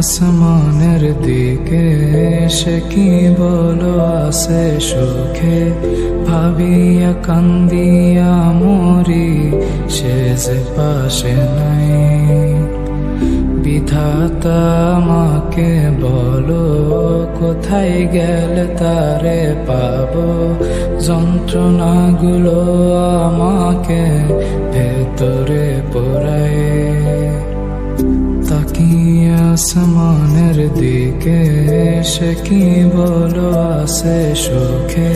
আসমানের দিকে সে কি বলো আছে সুখে, ভাবিয়া কান্দিয়া মরি সে যে পাশে নাই। বিধাতা আমাকে বলো কোথায় গেলে তারে পাবো, যন্ত্রণাগুলো আমাকে ভেতরে পোড়ায়। তাকিয়ে আসমানের দিকে সে কি বলো আছে সুখে,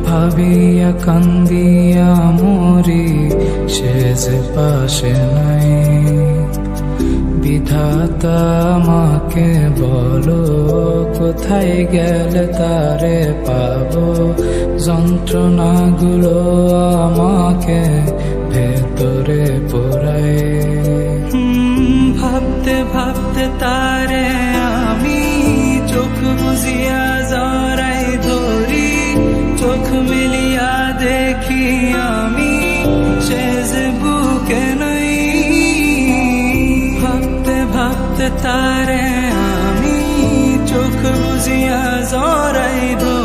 ভাবিয়া কান্দিয়া মরি সে যে পাশে নাই। বিধাতা আমাকে বলো কোথায় গেলে তারে পাবো, যন্ত্রণাগুলো আমাকে ভেতরে পোড়ায়। ভাবতে ভাবতে তারে আমি চোখ বুঝিয়া জড়াই ধরি, চোখ মিলিয়া দেখি আমি সে যে বুকে নাই। ভাবতে ভাবতে তারে আমি চোখ বুঝিয়া জড়াই ধরি,